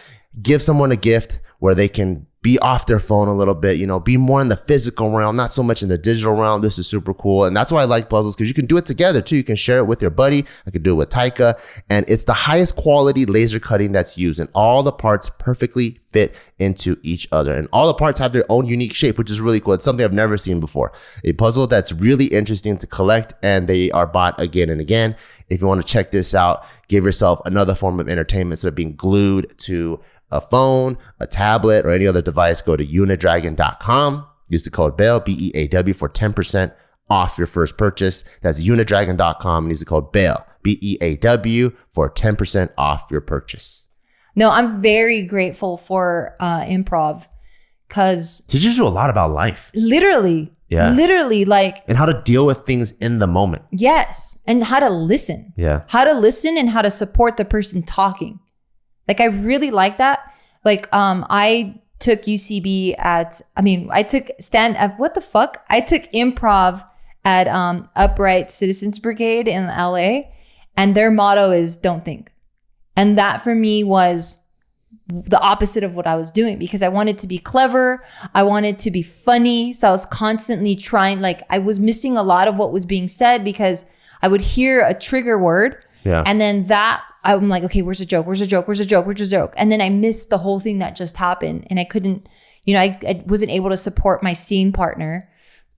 give someone a gift where they can be off their phone a little bit, be more in the physical realm, not so much in the digital realm. This is super cool. And that's why I like puzzles because you can do it together too. You can share it with your buddy. I could do it with Taika. And it's the highest quality laser cutting that's used. And all the parts perfectly fit into each other. And all the parts have their own unique shape, which is really cool. It's something I've never seen before. A puzzle that's really interesting to collect and they are bought again and again. If you want to check this out, give yourself another form of entertainment instead of being glued to a phone, a tablet, or any other device, go to unidragon.com. Use the code BEAW, BEAW, for 10% off your first purchase. That's unidragon.com and use the code BEAW, BEAW, for 10% off your purchase. No, I'm very grateful for improv because teaches you a lot about life. Literally, like, and how to deal with things in the moment. Yes, and how to listen. Yeah, how to listen and how to support the person talking. Like, I really like that. Like, I took UCB I took stand-up. What the fuck? I took improv at Upright Citizens Brigade in LA. And their motto is don't think. And that for me was the opposite of what I was doing because I wanted to be clever. I wanted to be funny. So I was constantly trying, like, I was missing a lot of what was being said because I would hear a trigger word. Yeah. And then I'm like, okay, where's the joke? Where's the joke? Where's the joke? Where's the joke? And then I missed the whole thing that just happened. And I couldn't, I wasn't able to support my scene partner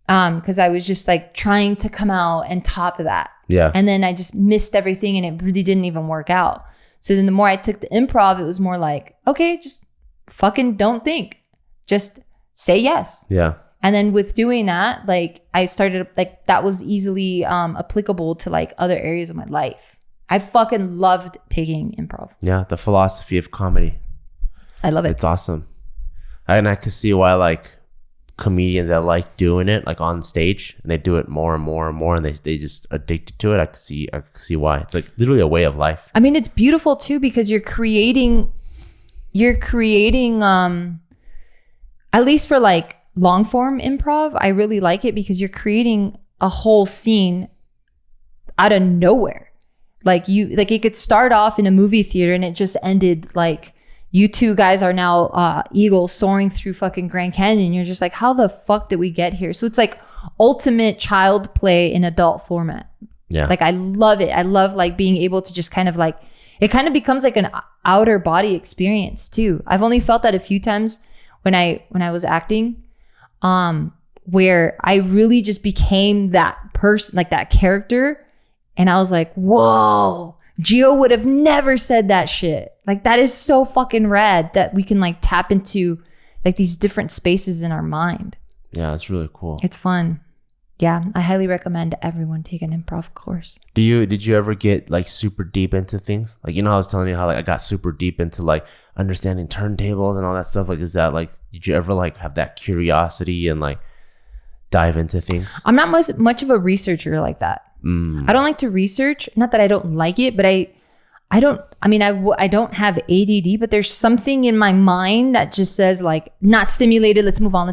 because I was just like trying to come out and top of that. Yeah. And then I just missed everything and it really didn't even work out. So then the more I took the improv, it was more like, okay, just fucking don't think. Just say yes. Yeah. And then with doing that, like I started, like that was easily applicable to like other areas of my life. I fucking loved taking improv. Yeah, the philosophy of comedy. I love it. It's awesome. And I can see why like comedians that like doing it like on stage and they do it more and more and more and they just addicted to it. I can see why. It's like literally a way of life. I mean, it's beautiful too because you're creating at least for like long form improv, I really like it because you're creating a whole scene out of nowhere. Like it could start off in a movie theater and it just ended like you two guys are now eagles soaring through fucking Grand Canyon. You're just like, how the fuck did we get here? So it's like ultimate child play in adult format. Yeah. Like I love it. I love like being able to just kind of like, it kind of becomes like an outer body experience too. I've only felt that a few times when I was acting, where I really just became that person, like that character. And I was like, whoa, Gio would have never said that shit. Like, that is so fucking rad that we can like tap into like these different spaces in our mind. Yeah, it's really cool. It's fun. Yeah, I highly recommend everyone take an improv course. Did you ever get like super deep into things? Like, you know, I was telling you how like I got super deep into like understanding turntables and all that stuff. Like, is that like, did you ever like have that curiosity and like dive into things? I'm not much of a researcher like that. I don't like to research. Not that I don't like it, but I don't have ADD, but there's something in my mind that just says like, not stimulated. Let's move on.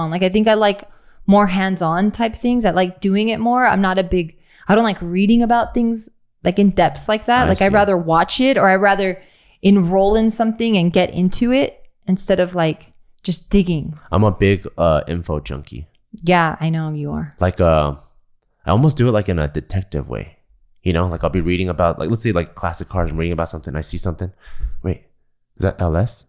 Like, I think I like more hands-on type things. I like doing it more. I don't like reading about things like in depth like that. I'd rather watch it, or I'd rather enroll in something and get into it instead of like just digging. I'm a big info junkie. Yeah, I know you are. Like I almost do it like in a detective way. You know, like I'll be reading about, like, let's say like classic cars. I'm reading about something. I see something. Wait, is that LS?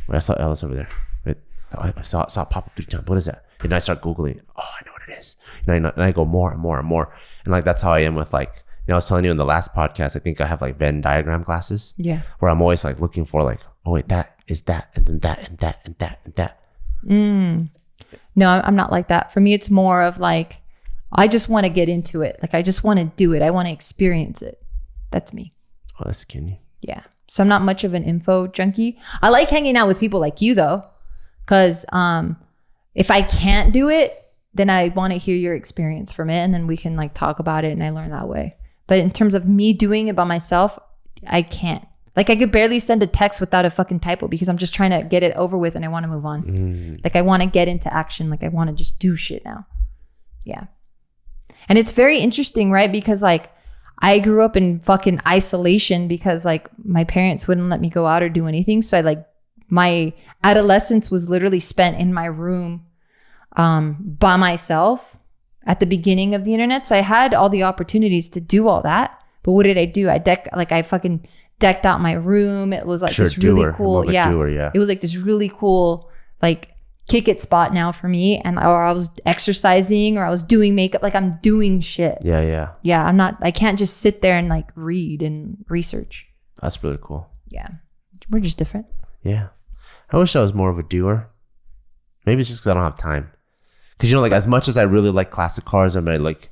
Wait, I saw LS over there. Wait, I saw it pop up 3 times. What is that? And I start Googling. Oh, I know what it is. And I go more and more and more. And like, that's how I am with like, you know, I was telling you in the last podcast, I think I have like Venn diagram glasses. Yeah. Where I'm always like looking for like, oh wait, that is that. And then that and that and that and that. No, I'm not like that. For me, it's more of like, I just want to get into it. Like, I just want to do it. I want to experience it. That's me. Oh, that's skinny. Yeah. So I'm not much of an info junkie. I like hanging out with people like you though. Cause if I can't do it, then I want to hear your experience from it. And then we can like talk about it and I learn that way. But in terms of me doing it by myself, I can't. Like, I could barely send a text without a fucking typo because I'm just trying to get it over with and I want to move on. Like, I want to get into action. Like, I want to just do shit now. Yeah. And it's very interesting, right? Because like, I grew up in fucking isolation because like my parents wouldn't let me go out or do anything. So I like, my adolescence was literally spent in my room by myself at the beginning of the internet. So I had all the opportunities to do all that. But what did I do? I fucking decked out my room. It was like this really cool. It was like this really cool, like, kick it spot now for me. And or I was exercising or I was doing makeup. Like, I'm doing shit. Yeah. I can't just sit there and like read and research. That's really cool. Yeah. We're just different. Yeah. I wish I was more of a doer. Maybe it's just because I don't have time. Because, you know, like, as much as I really like classic cars and I like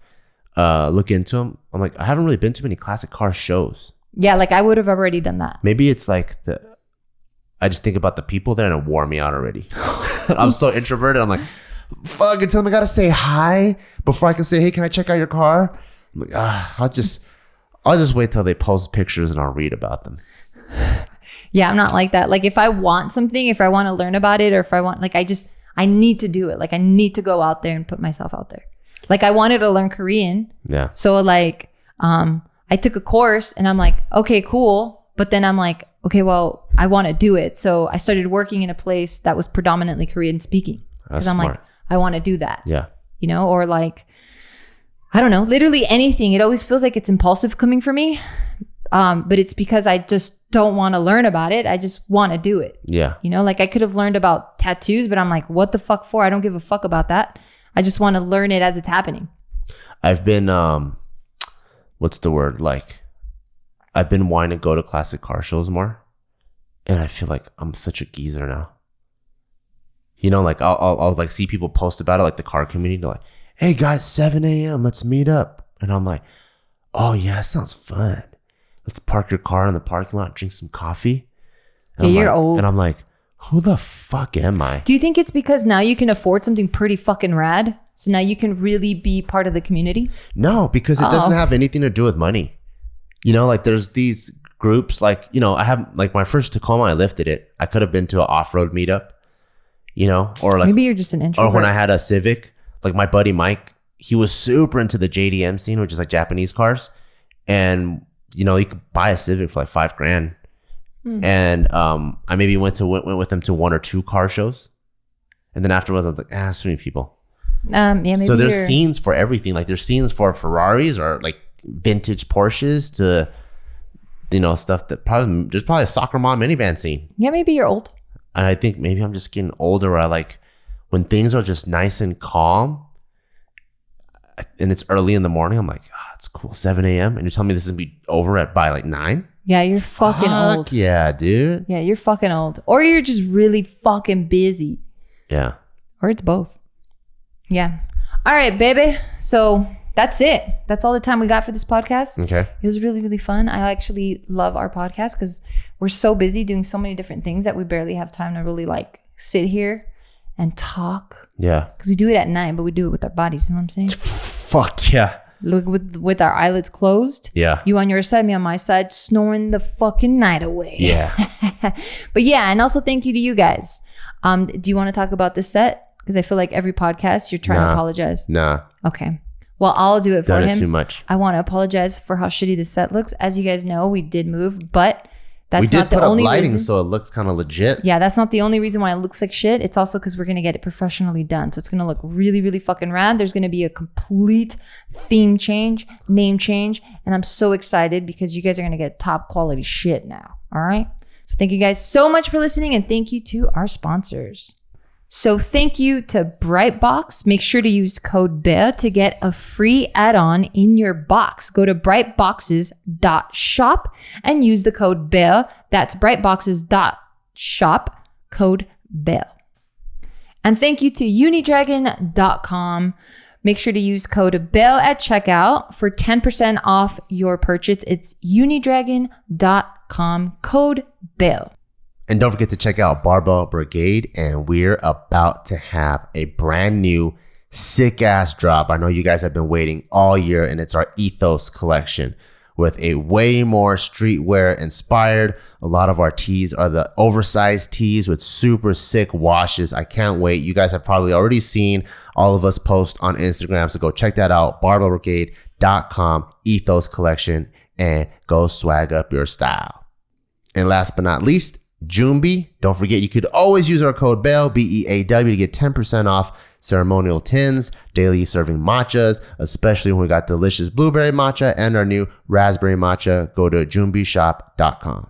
look into them, I'm like, I haven't really been to many classic car shows. Yeah, like I would have already done that. Maybe it's like I just think about the people there and it wore me out already. I'm so introverted. I'm like, fuck, until I gotta say hi before I can say, hey, can I check out your car? I'm like, I'll just wait till they post pictures and I'll read about them. Yeah, I'm not like that. Like, if I want something, if I want to learn about it, or if I want, like, I need to do it. Like, I need to go out there and put myself out there. Like, I wanted to learn Korean. Yeah. So like, I took a course and I'm like, okay, cool. But then I'm like, okay, well, I want to do it. So I started working in a place that was predominantly Korean speaking. Because I'm like, I want to do that. Yeah. You know, or like, I don't know, literally anything. It always feels like it's impulsive coming from me. But it's because I just don't want to learn about it. I just want to do it. Yeah. You know, like I could have learned about tattoos, but I'm like, what the fuck for? I don't give a fuck about that. I just want to learn it as it's happening. I've been, what's the word? Like, I've been wanting to go to classic car shows more. And I feel like I'm such a geezer now. You know, like I'll like see people post about it, like the car community. They're like, hey guys, 7 a.m. let's meet up. And I'm like, oh yeah, sounds fun. Let's park your car in the parking lot, drink some coffee. And yeah, you're old. And I'm like, who the fuck am I? Do you think it's because now you can afford something pretty fucking rad? So now you can really be part of the community? No, because it doesn't have anything to do with money. You know, like there's these groups, like, you know, I have like my first Tacoma, I lifted it. I could have been to an off-road meetup, you know, or like maybe you're just an introvert. Or when I had a Civic, like my buddy Mike, he was super into the JDM scene, which is like Japanese cars. And you know, you could buy a Civic for like $5,000. And I maybe went with him to 1 or 2 car shows. And then afterwards, I was like, so many people. Yeah, maybe so there's scenes for everything. Like there's scenes for Ferraris or like vintage Porsches to, you know, stuff that there's probably a soccer mom minivan scene. Yeah, maybe you're old. And I think maybe I'm just getting older where I like when things are just nice and calm and it's early in the morning, I'm like, it's cool, 7 a.m. And you're telling me this is going to be over by like 9? Yeah, you're fucking old. Yeah, dude. Yeah, you're fucking old. Or you're just really fucking busy. Yeah. Or it's both. Yeah. All right, baby. So that's it. That's all the time we got for this podcast. Okay. It was really, really fun. I actually love our podcast because we're so busy doing so many different things that we barely have time to really like sit here and talk. Yeah. Because we do it at night, but we do it with our bodies. You know what I'm saying? Fuck yeah. Look, with our eyelids closed. Yeah. You on your side, me on my side, snoring the fucking night away. Yeah. But yeah, and also thank you to you guys. Do you want to talk about this set? Because I feel like every podcast you're trying to apologize. Nah. Okay. Well, I'll do it for him. Done it too much. I want to apologize for how shitty the set looks. As you guys know, we did move, but that's we did not the put up only lighting, reason. so it looks kind of legit. Yeah, that's not the only reason why it looks like shit. It's also because we're going to get it professionally done. So it's going to look really, really fucking rad. There's going to be a complete theme change, name change. And I'm so excited because you guys are going to get top quality shit now. All right. So thank you guys so much for listening. And thank you to our sponsors. So thank you to Brightbox. Make sure to use code BEAR to get a free add-on in your box. Go to brightboxes.shop and use the code BEAR. That's brightboxes.shop, code BEAR. And thank you to unidragon.com. Make sure to use code BEAR at checkout for 10% off your purchase. It's unidragon.com, code BEAR. And don't forget to check out Barbell Brigade. And we're about to have a brand new sick ass drop. I know you guys have been waiting all year, and it's our Ethos collection with a way more streetwear inspired. A lot of our tees are the oversized tees with super sick washes. I can't wait. You guys have probably already seen all of us post on Instagram. So go check that out. BarbellBrigade.com, Ethos collection, and go swag up your style. And last but not least, Joombi. Don't forget, you could always use our code BEAW, BEAW, to get 10% off ceremonial tins, daily serving matchas, especially when we got delicious blueberry matcha and our new raspberry matcha. Go to joombishop.com.